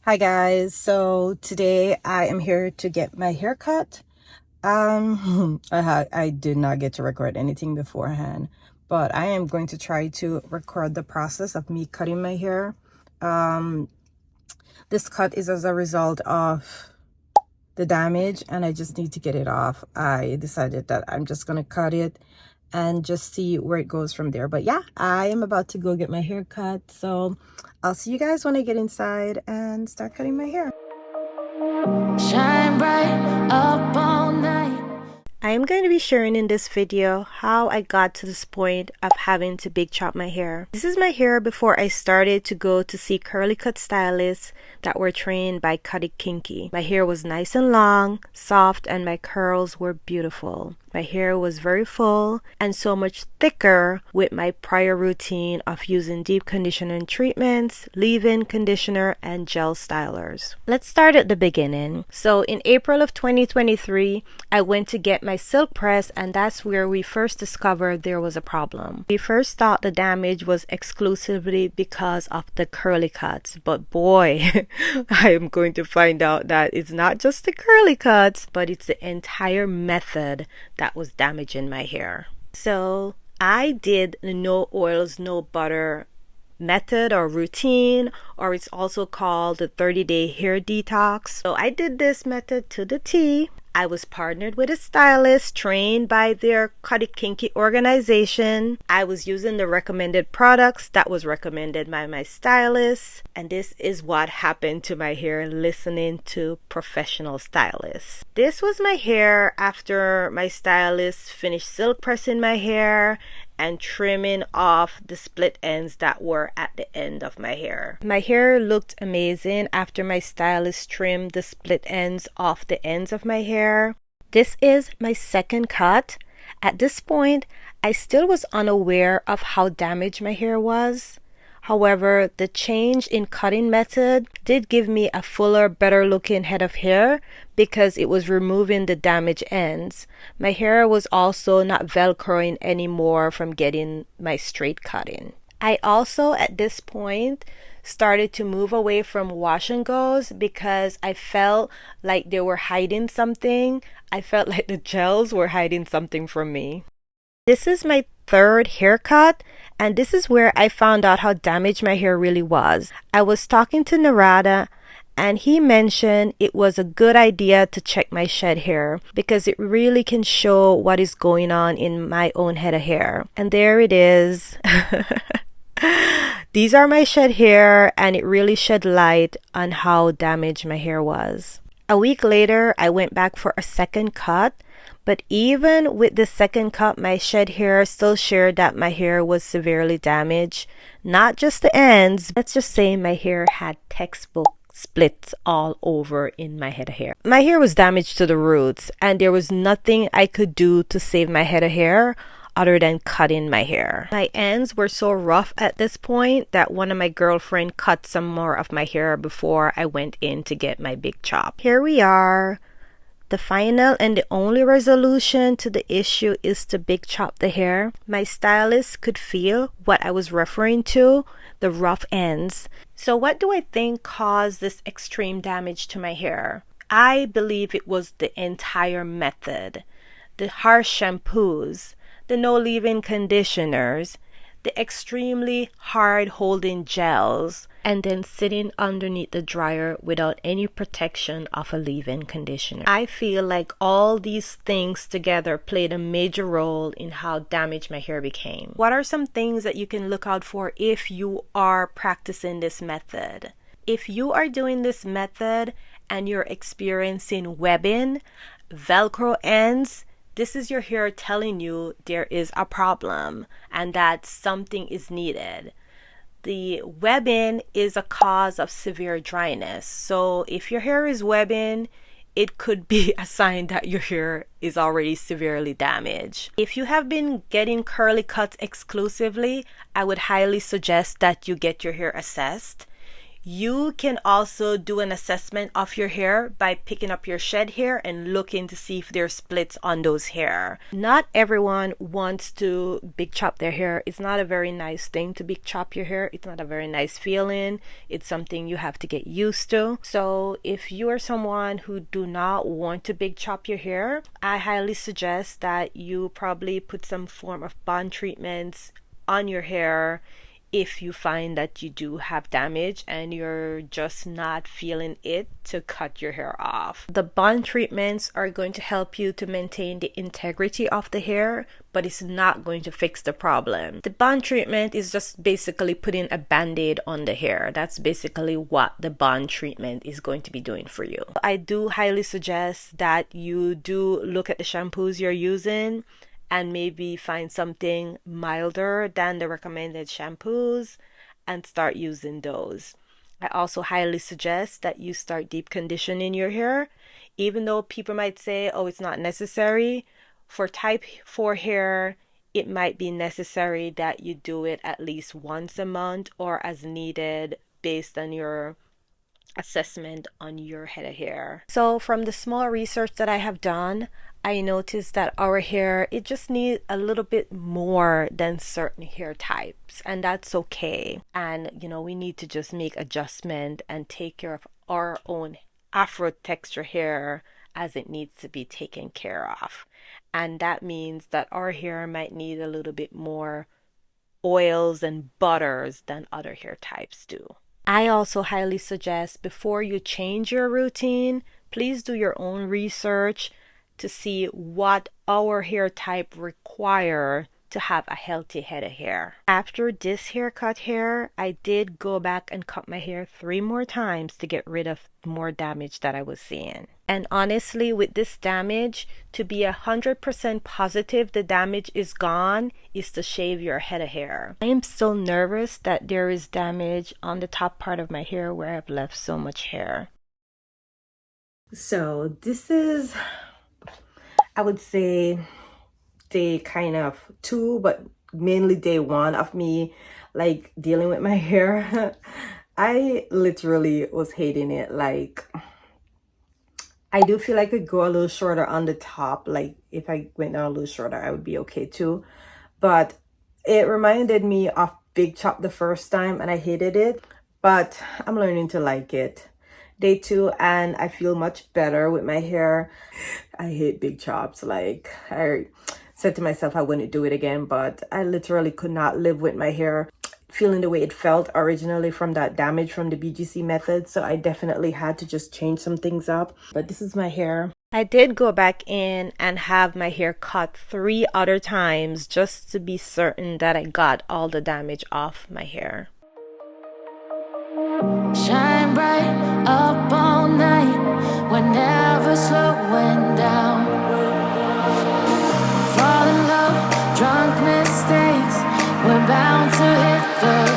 Hi guys, so today I am here to get my hair cut. I did not get to record anything beforehand, but I am going to try to record the process of me cutting my hair. Um, this cut is as a result of the damage and I just need to get it off. I decided that I'm just gonna cut it and just see where it goes from there. But yeah, I am about to go get my hair cut, so I'll see you guys when I get inside and start cutting my hair. Shine bright up all night. I am going to be sharing in this video how I got to this point of having to big chop my hair. This is my hair before I started to go to see curly cut stylists that were trained by Cut It Kinky. My hair was nice and long, soft, and my curls were beautiful. My hair was very full and so much thicker with my prior routine of using deep conditioning treatments, leave-in conditioner, and gel stylers. Let's start at the beginning. So in April of 2023, I went to get my silk press, and that's where we first discovered there was a problem. We first thought the damage was exclusively because of the curly cuts, but boy, I am going to find out that it's not just the curly cuts, but it's the entire method that was damaging my hair. So I did the no oils, no butter method or routine, or it's also called the 30-day hair detox. So I did this method to the T. I was partnered with a stylist trained by their Cut It Kinky organization. I was using the recommended products that was recommended by my stylist. And this is what happened to my hair listening to professional stylists. This was my hair after my stylist finished silk pressing my hair and trimming off the split ends that were at the end of my hair. My hair looked amazing after my stylist trimmed the split ends off the ends of my hair. This is my second cut. At this point, I still was unaware of how damaged my hair was. However, the change in cutting method did give me a fuller, better looking head of hair because it was removing the damaged ends. My hair was also not velcroing anymore from getting my straight cutting. I also, at this point, started to move away from wash and goes because I felt like they were hiding something. I felt like the gels were hiding something from me. This is my third haircut, and this is where I found out how damaged my hair really was. I was talking to Narada, and he mentioned it was a good idea to check my shed hair because it really can show what is going on in my own head of hair. And there it is. These are my shed hair, and it really shed light on how damaged my hair was. A week later, I went back for a second cut. But even with the second cut, my shed hair still shared that my hair was severely damaged. Not just the ends. Let's just say my hair had textbook splits all over in my head of hair. My hair was damaged to the roots, and there was nothing I could do to save my head of hair other than cutting my hair. My ends were so rough at this point that one of my girlfriends cut some more of my hair before I went in to get my big chop. Here we are. The final and the only resolution to the issue is to big chop the hair. My stylist could feel what I was referring to, the rough ends. So what do I think caused this extreme damage to my hair? I believe it was the entire method. The harsh shampoos, the no leave-in conditioners, the extremely hard holding gels, and then sitting underneath the dryer without any protection of a leave-in conditioner. I feel like all these things together played a major role in how damaged my hair became. What are some things that you can look out for if you are practicing this method? If you are doing this method and you're experiencing webbing, Velcro ends, this is your hair telling you there is a problem and that something is needed. The webbing is a cause of severe dryness. So if your hair is webbing, it could be a sign that your hair is already severely damaged. If you have been getting curly cuts exclusively, I would highly suggest that you get your hair assessed. You can also do an assessment of your hair by picking up your shed hair and looking to see if there's splits on those hair. Not everyone wants to big chop their hair. It's not a very nice thing to big chop your hair. It's not a very nice feeling. It's something you have to get used to. So if you are someone who do not want to big chop your hair, I highly suggest that you probably put some form of bond treatments on your hair if you find that you do have damage and you're just not feeling it to cut your hair off. The bond treatments are going to help you to maintain the integrity of the hair, but it's not going to fix the problem. The bond treatment is just basically putting a band-aid on the hair. That's basically what the bond treatment is going to be doing for you. I do highly suggest that you do look at the shampoos you're using and maybe find something milder than the recommended shampoos and start using those. I also highly suggest that you start deep conditioning your hair. Even though people might say, oh, it's not necessary, for type 4 hair, it might be necessary that you do it at least once a month or as needed based on your assessment on your head of hair. So from the small research that I have done, I noticed that our hair, it just needs a little bit more than certain hair types, and that's okay. And we need to just make adjustment and take care of our own afro texture hair as it needs to be taken care of. And that means that our hair might need a little bit more oils and butters than other hair types do. I also highly suggest before you change your routine, please do your own research to see what our hair type require to have a healthy head of hair. After this haircut here, I did go back and cut my hair 3 more times to get rid of more damage that I was seeing. And honestly, with this damage, to be 100% positive the damage is gone is to shave your head of hair. I am still nervous that there is damage on the top part of my hair where I've left so much hair. So this is, I would say, day kind of 2, but mainly day 1 of me like dealing with my hair. I literally was hating it. Like, I do feel like I could go a little shorter on the top. Like if I went down a little shorter, I would be okay too. But it reminded me of big chop the first time and I hated it, but I'm learning to like it. Day 2 and I feel much better with my hair. I hate big chops. Like, I said to myself I wouldn't do it again, but I literally could not live with my hair feeling the way it felt originally from that damage from the BGC method. So I definitely had to just change some things up. But this is my hair. I did go back in and have my hair cut 3 other times just to be certain that I got all the damage off my hair. Shine bright up all night, we're never slowing down. Fall in love, drunk mistakes, we're bound to hit the